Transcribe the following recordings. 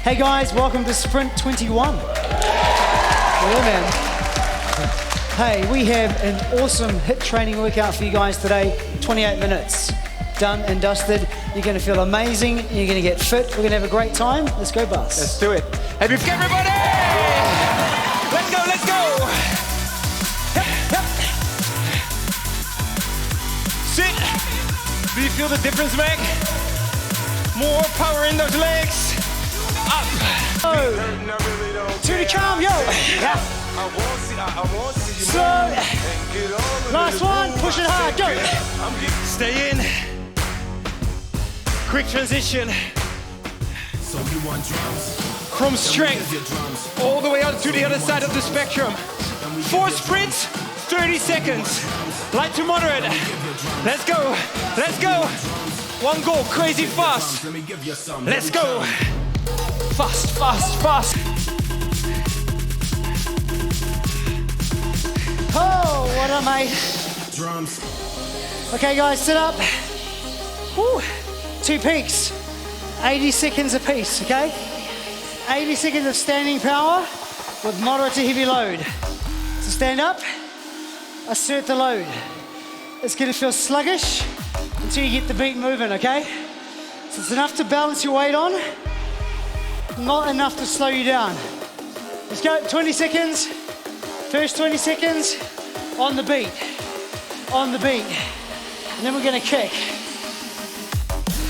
Hey guys, welcome to Sprint 21. Yeah, man. Hey, we have an awesome HIIT training workout for you guys today. 28 minutes, done and dusted. You're gonna feel amazing, you're gonna get fit, we're gonna have a great time. Let's go, Bus. Let's do it. Happy everybody! Let's go, let's go! Yep, yep. Sit. Do you feel the difference, Meg? More power in those legs. Up. Oh. To the calm, yo. Yeah. Slow. Last one, push it hard, go. Stay in. Quick transition. From strength all the way out to the other side of the spectrum. 4 sprints, 30 seconds. Light to moderate. Let's go, let's go. One goal, crazy fast. Let's go. Fast, fast, fast. Oh, what up, mate? Drums. Okay, guys, sit up. Woo. 2 peaks, 80 seconds apiece, okay? 80 seconds of standing power with moderate to heavy load. So stand up, assert the load. It's gonna feel sluggish until you get the beat moving, okay? So it's enough to balance your weight on, not enough to slow you down. Let's go, 20 seconds. First 20 seconds on the beat, on the beat. And then we're gonna kick.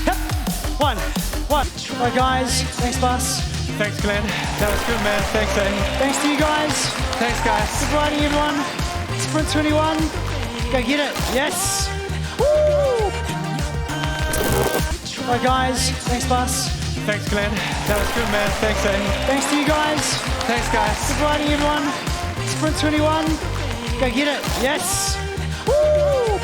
Yep. One. All right, guys, thanks, Bus. Thanks, Glenn. That was good, man. Thanks, Eddie. Thanks to you guys. Thanks, guys. Good riding, everyone. Sprint 21. Go get it. Yes. Woo! All right, guys, thanks, Bus. Thanks, Glenn. That was good, man. Thanks, Eddie. Thanks to you guys. Thanks, guys. Good riding, everyone. Sprint 21. Go get it. Yes. Woo!